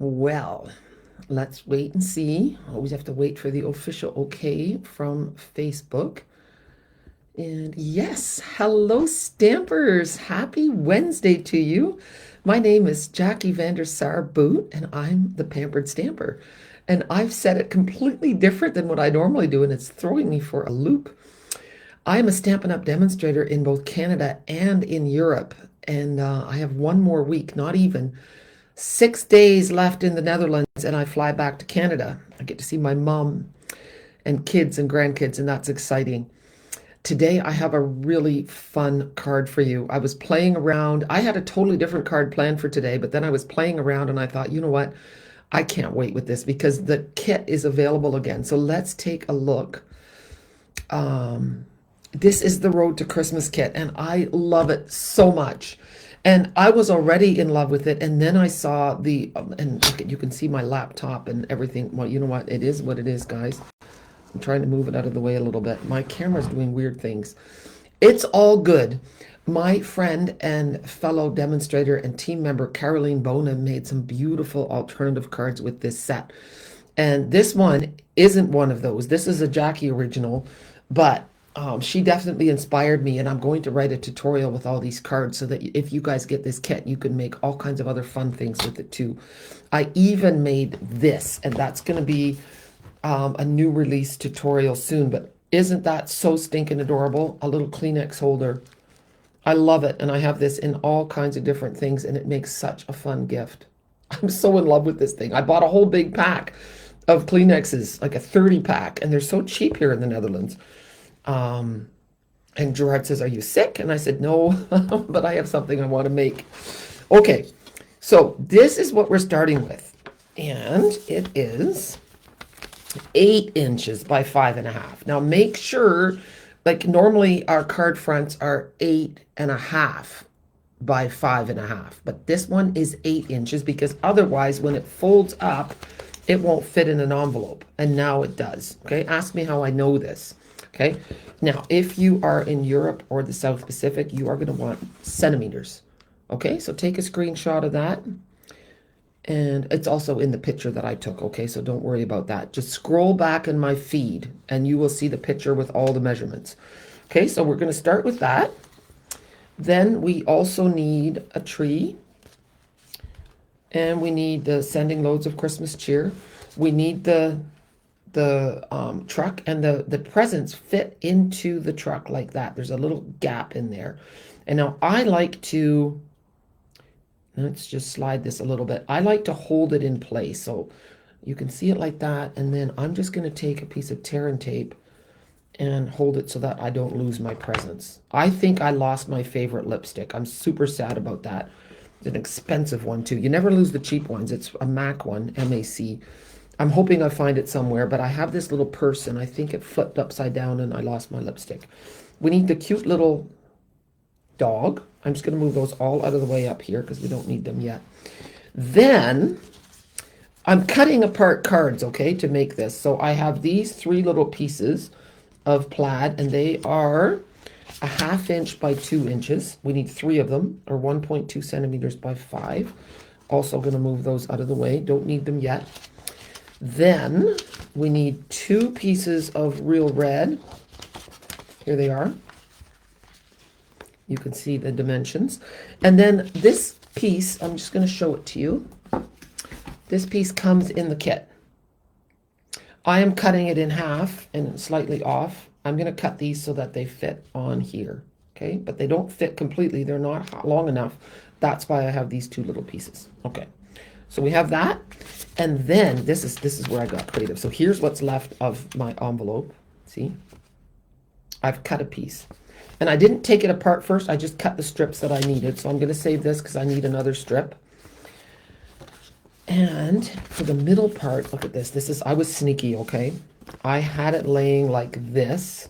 Well, let's wait and see. Always have to wait for the official okay from Facebook. And yes, hello, Stampers. Happy Wednesday to you. My name is Jackie Vandersar Boot, and I'm the Pampered Stamper. And I've said it completely different than what I normally do, and it's throwing me for a loop. I'm a Stampin' Up! Demonstrator in both Canada and in Europe. And I have one more week, not even 6 days left in the Netherlands, and I fly back to Canada. I get to see my mom and kids and grandkids, and that's exciting. Today, I have a really fun card for you. I was playing around. I had a totally different card planned for today, but then I was playing around and I thought, you know what? I can't wait with this because the kit is available again. So let's take a look. This is the Road to Christmas kit, and I love it so much. And I was already in love with it, and then I saw and you can see my laptop and everything. Well, you know what? It is what it is, guys. I'm trying to move it out of the way a little bit. My camera's doing weird things. It's all good. My friend and fellow demonstrator and team member Caroline Bona made some beautiful alternative cards with this set. And this one isn't one of those. This is a Jackie original, but she definitely inspired me, and I'm going to write a tutorial with all these cards so that if you guys get this kit, you can make all kinds of other fun things with it too. I even made this, and that's going to be a new release tutorial soon, but isn't that so stinking adorable? A little Kleenex holder. I love it, and I have this in all kinds of different things, and it makes such a fun gift. I'm so in love with this thing. I bought a whole big pack of Kleenexes, like a 30 pack, and they're so cheap here in the Netherlands. Um, and Gerard says, "Are you sick?" And I said, "No, but I have something I want to make." Okay, so this is what we're starting with, and it is 8 inches by 5.5. Now make sure, like normally our card fronts are 8.5 by 5.5, but this one is 8 inches because otherwise when it folds up, it won't fit in an envelope. And now it does. Okay, ask me how I know this. Okay, now if you are in Europe or the South Pacific, you are going to want centimeters. Okay, so take a screenshot of that. And it's also in the picture that I took, okay? So don't worry about that. Just scroll back in my feed and you will see the picture with all the measurements. Okay, so we're going to start with that. Then we also need a tree. And we need the sending loads of Christmas cheer. We need the truck, and the presents fit into the truck like that. There's a little gap in there. And now I like to... Let's just slide this a little bit. I like to hold it in place so you can see it like that. And then I'm just going to take a piece of tear and tape and hold it so that I don't lose my presents. I think I lost my favorite lipstick. I'm super sad about that. It's an expensive one too. You never lose the cheap ones. It's a MAC one, MAC. I'm hoping I find it somewhere, but I have this little purse and I think it flipped upside down and I lost my lipstick. We need the cute little dog. I'm just going to move those all out of the way up here because we don't need them yet. Then I'm cutting apart cards, okay, to make this. So I have these 3 little pieces of plaid, and they are a 1/2 inch by 2 inches. We need 3 of them, or 1.2 centimeters by 5. Also going to move those out of the way. Don't need them yet. Then we need 2 pieces of real red. Here they are. You can see the dimensions. And then this piece, I'm just going to show it to you. This piece comes in the kit. I am cutting it in half and slightly off. I'm going to cut these so that they fit on here. Okay, but they don't fit completely. They're not long enough. That's why I have these 2 little pieces. Okay, so we have that. And then this is where I got creative. So here's what's left of my envelope. See? I've cut a piece. And I didn't take it apart first. I just cut the strips that I needed. So I'm going to save this because I need another strip. And for the middle part, look at this. I was sneaky, okay? I had it laying like this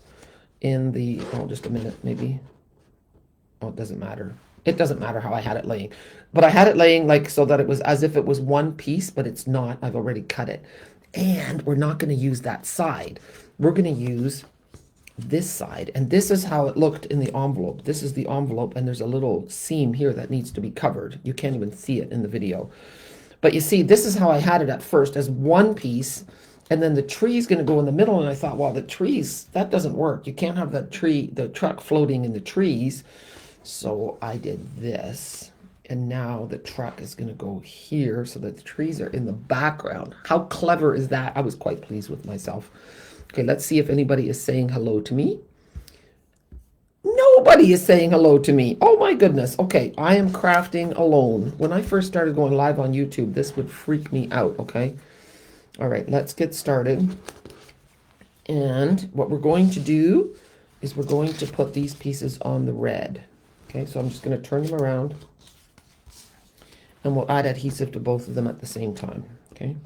in the, oh, just a minute, maybe. Oh, it doesn't matter. It doesn't matter how I had it laying. But I had it laying like so that it was as if it was one piece, but it's not. I've already cut it. And we're not going to use that side. We're going to use this side, and this is how it looked in the envelope. This is the envelope, and there's a little seam here that needs to be covered. You can't even see it in the video, But you see, this is how I had it at first, as one piece, and then the tree's going to go in the middle. And I thought, well, the trees, that doesn't work. You can't have the truck floating in the trees. So I did this. And now the truck is going to go here so that the trees are in the background. How clever is that? I was quite pleased with myself. Okay, let's see if anybody is saying hello to me. Nobody is saying hello to me. Oh my goodness. Okay, I am crafting alone. When I first started going live on YouTube, this would freak me out, okay? All right, let's get started. And what we're going to do is we're going to put these pieces on the red. Okay, so I'm just going to turn them around. And we'll add adhesive to both of them at the same time, okay?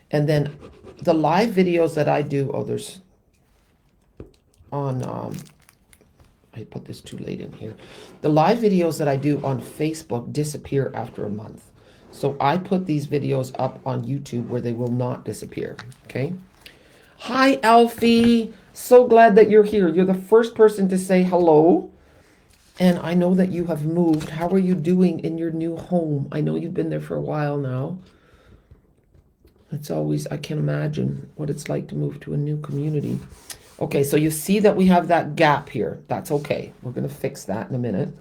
And then the live videos that I do, oh, there's on, I put this too late in here. The live videos that I do on Facebook disappear after a month. So I put these videos up on YouTube where they will not disappear, okay? Hi, Alfie. So glad that you're here. You're the first person to say hello. And I know that you have moved. How are you doing in your new home? I know you've been there for a while now. It's always, I can imagine what it's like to move to a new community. Okay, so you see that we have that gap here. That's okay. We're going to fix that in a minute.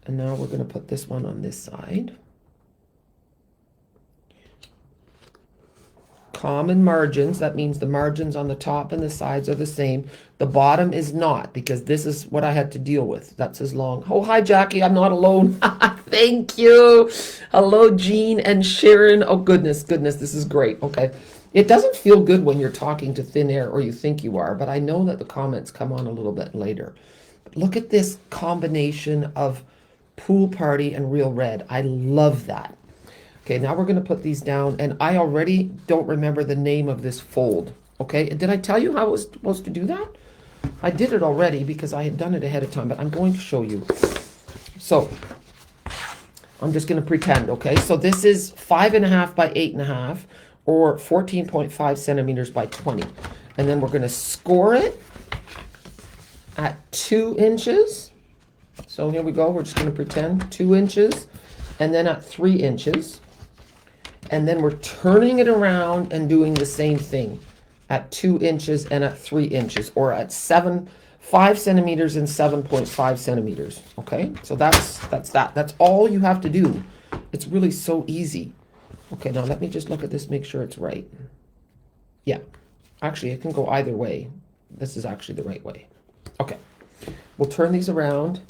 And now we're going to put this one on this side. Common margins, that means the margins on the top and the sides are the same. The bottom is not, because this is what I had to deal with. That's as long. Oh, hi, Jackie. I'm not alone. Thank you. Hello, Jean and Sharon. Oh, goodness. This is great. Okay. It doesn't feel good when you're talking to thin air, or you think you are, but I know that the comments come on a little bit later. But look at this combination of pool party and real red. I love that. Okay, now we're going to put these down, and I already don't remember the name of this fold. Okay, did I tell you how I was supposed to do that? I did it already because I had done it ahead of time, but I'm going to show you. So I'm just going to pretend, okay? So this is 5.5 by 8.5, or 14.5 centimeters by 20. And then we're going to score it at 2 inches. So here we go. We're just going to pretend 2 inches, and then at 3 inches. And then we're turning it around and doing the same thing at 2 inches and at 3 inches, or at 5 centimeters and 7.5 centimeters. Okay, so that's that. That's all you have to do. It's really so easy. Okay, now let me just look at this, make sure it's right. Yeah, actually it can go either way. This is actually the right way. Okay, we'll turn these around.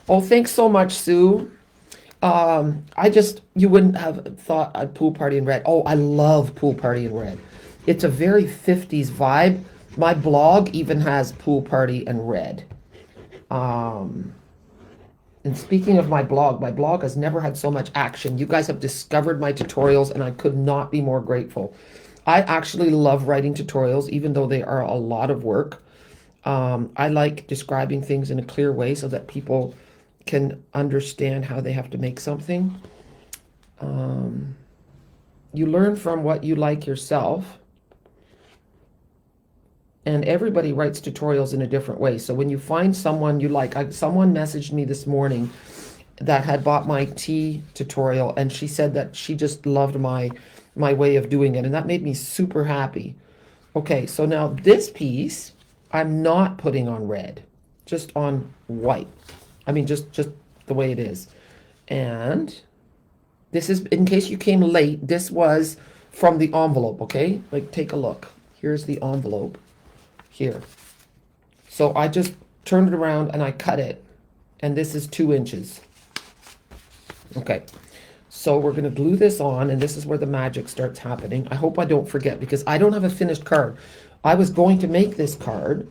Oh, thanks so much, Sue. You wouldn't have thought I'd pool party in red. Oh, I love pool party in red. It's a very 50s vibe. My blog even has pool party and red. And speaking of my blog has never had so much action. You guys have discovered my tutorials, and I could not be more grateful. I actually love writing tutorials, even though they are a lot of work. I like describing things in a clear way so that people can understand how they have to make something. You learn from what you like yourself, and everybody writes tutorials in a different way. So when you find someone you like, someone messaged me this morning that had bought my tea tutorial, and she said that she just loved my way of doing it, and that made me super happy. Okay, so now this piece I'm not putting on red, just on white. I mean, just the way it is. And this is, in case you came late, this was from the envelope, okay? Like, take a look. Here's the envelope here. So I just turned it around and I cut it. And this is 2 inches. Okay. So we're going to glue this on, and this is where the magic starts happening. I hope I don't forget, because I don't have a finished card. I was going to make this card,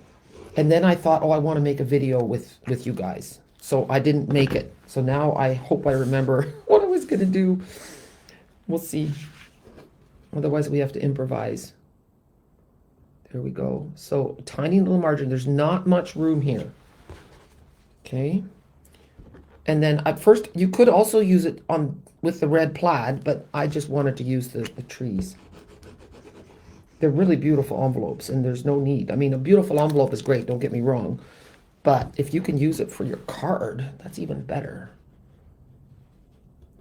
and then I thought, oh, I want to make a video with you guys. So I didn't make it. So now I hope I remember what I was going to do. We'll see. Otherwise, we have to improvise. There we go. So tiny little margin. There's not much room here. Okay. And then at first, you could also use it on with the red plaid, but I just wanted to use the trees. They're really beautiful envelopes, and there's no need. I mean, a beautiful envelope is great, don't get me wrong. But if you can use it for your card, that's even better.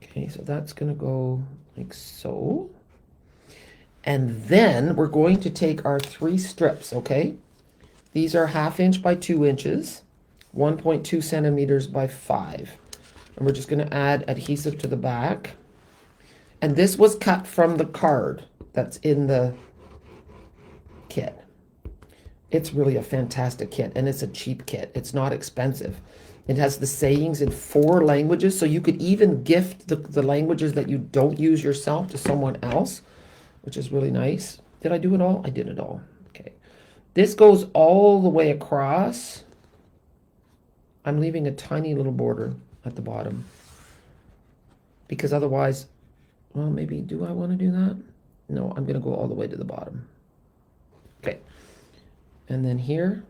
Okay. Okay, so that's going to go like so. And then we're going to take our 3 strips, okay? These are 1/2 inch by 2 inches, 1.2 centimeters by 5. And we're just going to add adhesive to the back. And this was cut from the card that's in the kit. It's really a fantastic kit, and it's a cheap kit. It's not expensive. It has the sayings in 4 languages, so you could even gift the languages that you don't use yourself to someone else, which is really nice. Did I do it all? I did it all. Okay. This goes all the way across. I'm leaving a tiny little border at the bottom because otherwise, well, maybe do I want to do that? No, I'm going to go all the way to the bottom. Okay. And then here,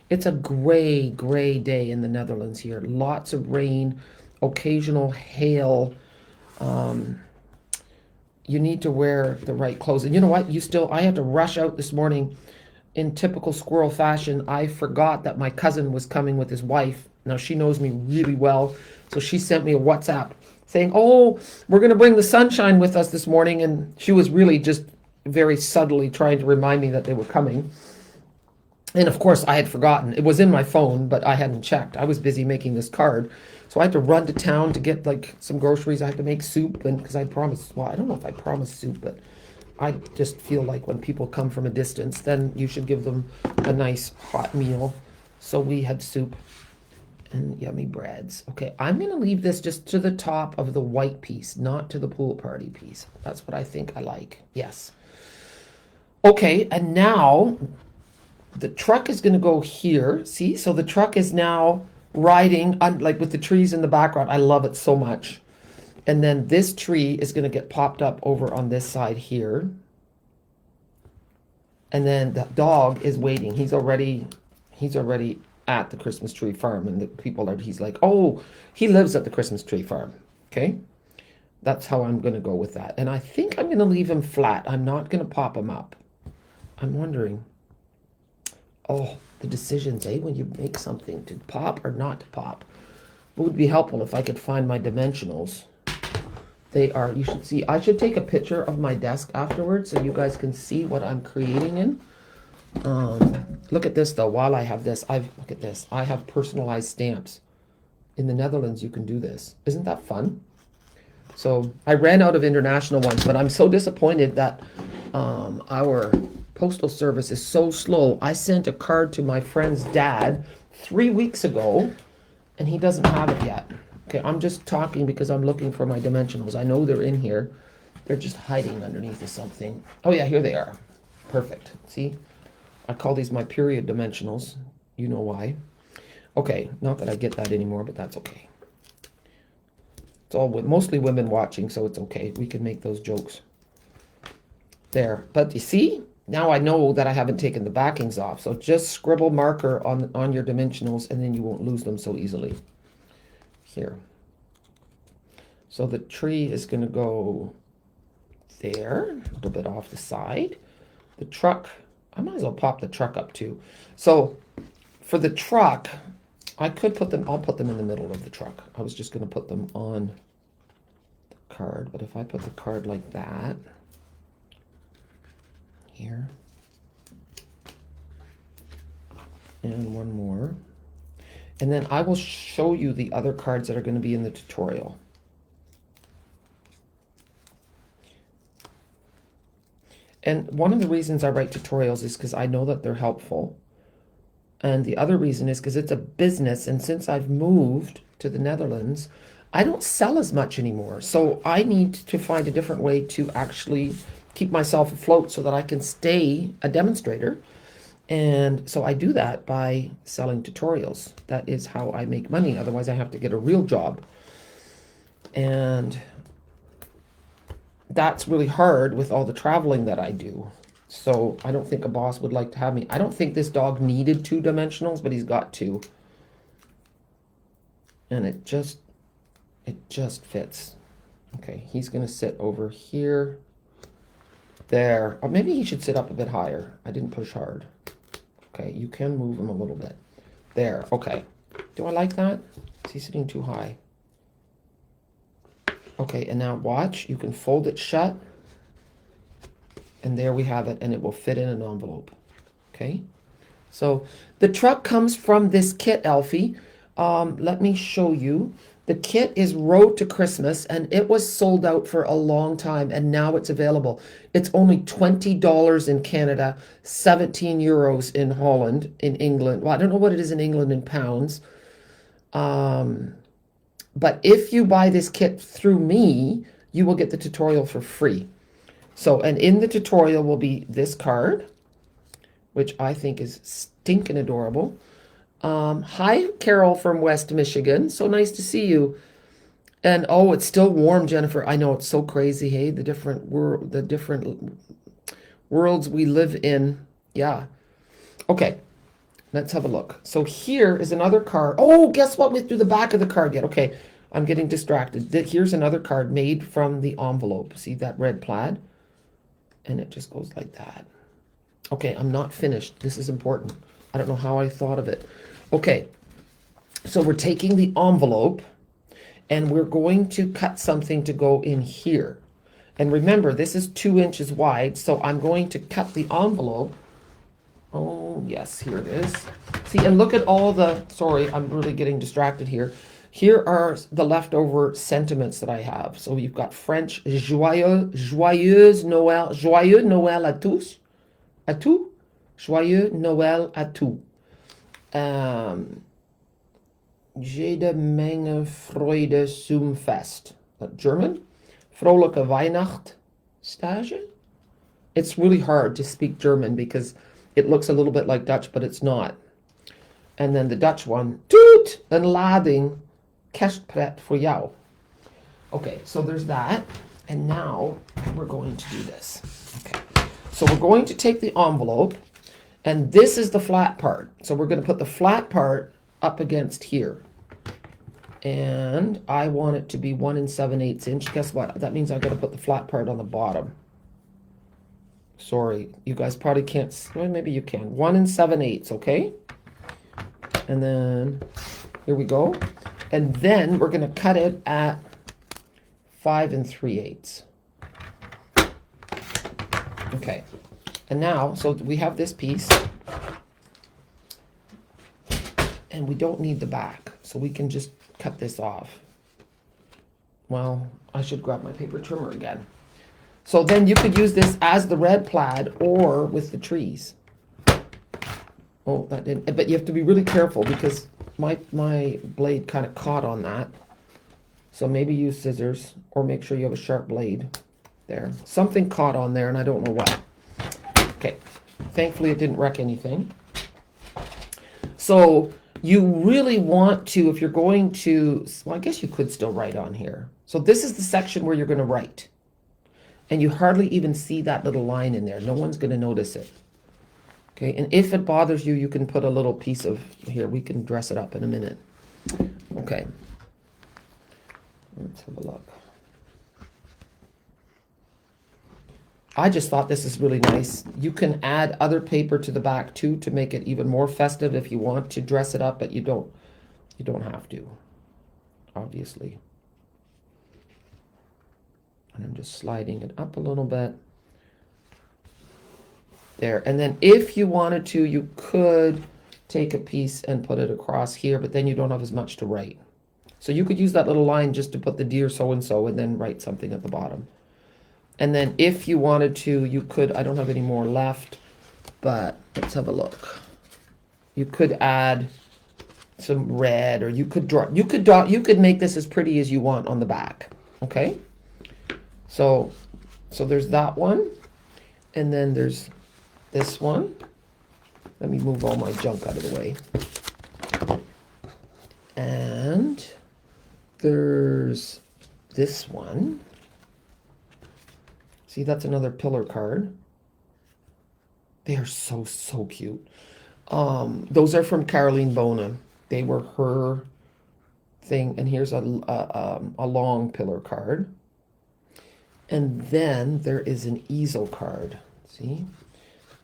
it's a gray day in the Netherlands here. Lots of rain, occasional hail. You need to wear the right clothes. And you know what? I had to rush out this morning in typical squirrel fashion. I forgot that my cousin was coming with his wife. Now, she knows me really well. So she sent me a WhatsApp saying, oh, we're going to bring the sunshine with us this morning. And she was really just very subtly trying to remind me that they were coming. And of course, I had forgotten. It was in my phone, but I hadn't checked. I was busy making this card. So I had to run to town to get like some groceries. I had to make soup, and because I promised, well, I don't know if I promised soup, but I just feel like when people come from a distance, then you should give them a nice hot meal. So we had soup and yummy breads. Okay, I'm going to leave this just to the top of the white piece, not to the pool party piece. That's what I think I like. Yes. Okay, and now the truck is going to go here. See, so the truck is now riding like with the trees in the background. I love it so much. And then this tree is going to get popped up over on this side here. And then the dog is waiting. He's already at the Christmas tree farm, and the people he's like, oh, he lives at the Christmas tree farm. Okay. That's how I'm going to go with that. And I think I'm going to leave him flat. I'm not going to pop him up. I'm wondering. Oh, the decisions, eh? When you make something to pop or not to pop. It would be helpful if I could find my dimensionals. They are, you should see, I should take a picture of my desk afterwards so you guys can see what I'm creating in. Look at this though, while I have this, look at this. I have personalized stamps. In the Netherlands, you can do this. Isn't that fun? So I ran out of international ones, but I'm so disappointed that our postal service is so slow. I sent a card to my friend's dad 3 weeks ago, and he doesn't have it yet. Okay, I'm just talking because I'm looking for my dimensionals. I know they're in here. They're just hiding underneath of something. Oh yeah, here they are. Perfect. See? I call these my period dimensionals. You know why. Okay, not that I get that anymore, but that's okay. It's all mostly women watching, so it's okay. We can make those jokes. There. But you see? Now I know that I haven't taken the backings off. So just scribble marker on your dimensionals, and then you won't lose them so easily. Here. So the tree is going to go there, a little bit off the side. The truck, I might as well pop the truck up too. So for the truck, I could put them, I'll put them in the middle of the truck. I was just going to put them on the card, but if I put the card like that, here, and one more, and then I will show you the other cards that are going to be in the tutorial. And one of the reasons I write tutorials is because I know that they're helpful. And the other reason is because it's a business, and since I've moved to the Netherlands, I don't sell as much anymore. So I need to find a different way to actually keep myself afloat so that I can stay a demonstrator. And so I do that by selling tutorials. That is how I make money. Otherwise, I have to get a real job. And that's really hard with all the traveling that I do. So I don't think a boss would like to have me. I don't think this dog needed 2 dimensionals, but he's got 2. And it just fits. Okay, he's going to sit over here. There. Or maybe he should sit up a bit higher. I didn't push hard. Okay, you can move him a little bit. There, okay. Do I like that? Is he sitting too high? Okay, and now watch. You can fold it shut. And there we have it, and it will fit in an envelope. Okay? So the truck comes from this kit, Elfie. Let me show you. The kit is Road to Christmas, and it was sold out for a long time, and now it's available. It's only $20 in Canada, 17 euros in Holland, in England. Well, I don't know what it is in England in pounds. But if you buy this kit through me, you will get the tutorial for free. So, and in the tutorial will be this card, which I think is stinking adorable. Hi, Carol from West Michigan. So nice to see you. And oh, it's still warm, Jennifer. I know it's so crazy, hey, the different worlds we live in. Yeah. Okay, let's have a look. So here is another card. Oh, guess what? We threw the back of the card yet. Okay, I'm getting distracted. Here's another card made from the envelope. See that red plaid? And it just goes like that. Okay, I'm not finished. This is important. I don't know how I thought of it. Okay, so we're taking the envelope and we're going to cut something to go in here. And remember, this is 2 inches wide, so I'm going to cut the envelope. Oh, yes, here it is. See, and look at all the, sorry, I'm really getting distracted here. Here are the leftover sentiments that I have. So you've got French, joyeuse Noël, joyeux Noël à tous. À tous? Joyeux Noël à tous. Jede Menge Freude zum Fest. German? Vrolijke Weihnachtsstage? It's really hard to speak German because it looks a little bit like Dutch, but it's not. And then the Dutch one, toet, een lading, kerstpret voor jou. Okay, so there's that. And now we're going to do this. Okay, so we're going to take the envelope, and this is the flat part. So we're going to put the flat part up against here. And I want it to be 1 7/8 inch. Guess what? That means I've got to put the flat part on the bottom. Sorry, you guys probably can't, well, maybe you can. 1 7/8, okay? And then, here we go. And then we're going to cut it at 5 3/8. Okay, and now, so we have this piece. And we don't need the back, so we can just cut this off. Well, I should grab my paper trimmer again. So then you could use this as the red plaid or with the trees. Oh, that didn't, but you have to be really careful because my blade kind of caught on that. So maybe use scissors or make sure you have a sharp blade there. Something caught on there and I don't know what. Okay, thankfully it didn't wreck anything. So you really want to, if you're going to, well, I guess you could still write on here. So this is the section where you're going to write. And you hardly even see that little line in there. No one's going to notice it. Okay, and if it bothers you, you can put a little piece of, here, we can dress it up in a minute. Okay. Let's have a look. I just thought this is really nice. You can add other paper to the back too to make it even more festive if you want to dress it up, but you don't have to, obviously. And I'm just sliding it up a little bit. There, and then if you wanted to, you could take a piece and put it across here, but then you don't have as much to write. So you could use that little line just to put the dear so-and-so and then write something at the bottom. And then if you wanted to, you could, I don't have any more left, but let's have a look. You could add some red, or you could draw, you could make this as pretty as you want on the back. Okay? So there's that one. And then there's this one. Let me move all my junk out of the way. And there's this one. See, that's another pillar card. They are so, so cute. Those are from Caroline Bona. They were her thing. And here's a long pillar card. And then there is an easel card. See?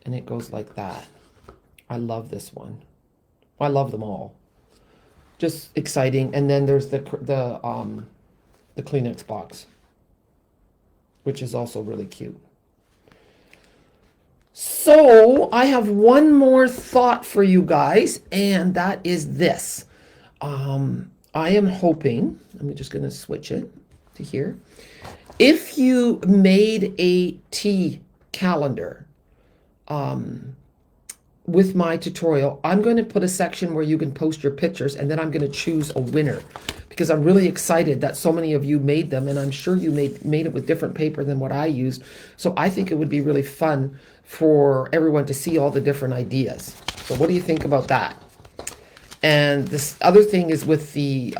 And it goes like that. I love this one. I love them all. Just exciting. And then there's the the Kleenex box, which is also really cute. So I have one more thought for you guys, and that is this. I am hoping, I'm just going to switch it to here. If you made a tea calendar with my tutorial, I'm going to put a section where you can post your pictures, and then I'm going to choose a winner, because I'm really excited that so many of you made them, and I'm sure you made it with different paper than what I used. So I think it would be really fun for everyone to see all the different ideas. So what do you think about that? And this other thing is with the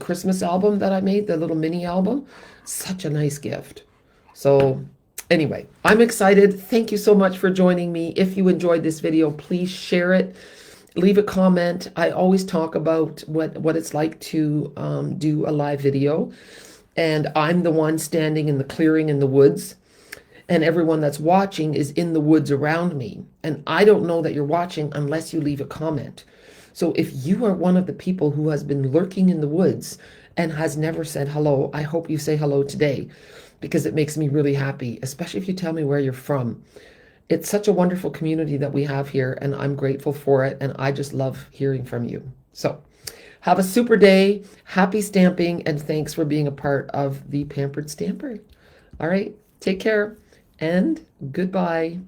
Christmas album that I made, the little mini album. Such a nice gift. So anyway, I'm excited. Thank you so much for joining me. If you enjoyed this video, please share it. Leave a comment. I always talk about what it's like to do a live video. And I'm the one standing in the clearing in the woods. And everyone that's watching is in the woods around me. And I don't know that you're watching unless you leave a comment. So if you are one of the people who has been lurking in the woods and has never said hello, I hope you say hello today, because it makes me really happy, especially if you tell me where you're from. It's such a wonderful community that we have here, and I'm grateful for it, and I just love hearing from you. So have a super day, happy stamping, and thanks for being a part of the Pampered Stamper. All right, take care, and goodbye.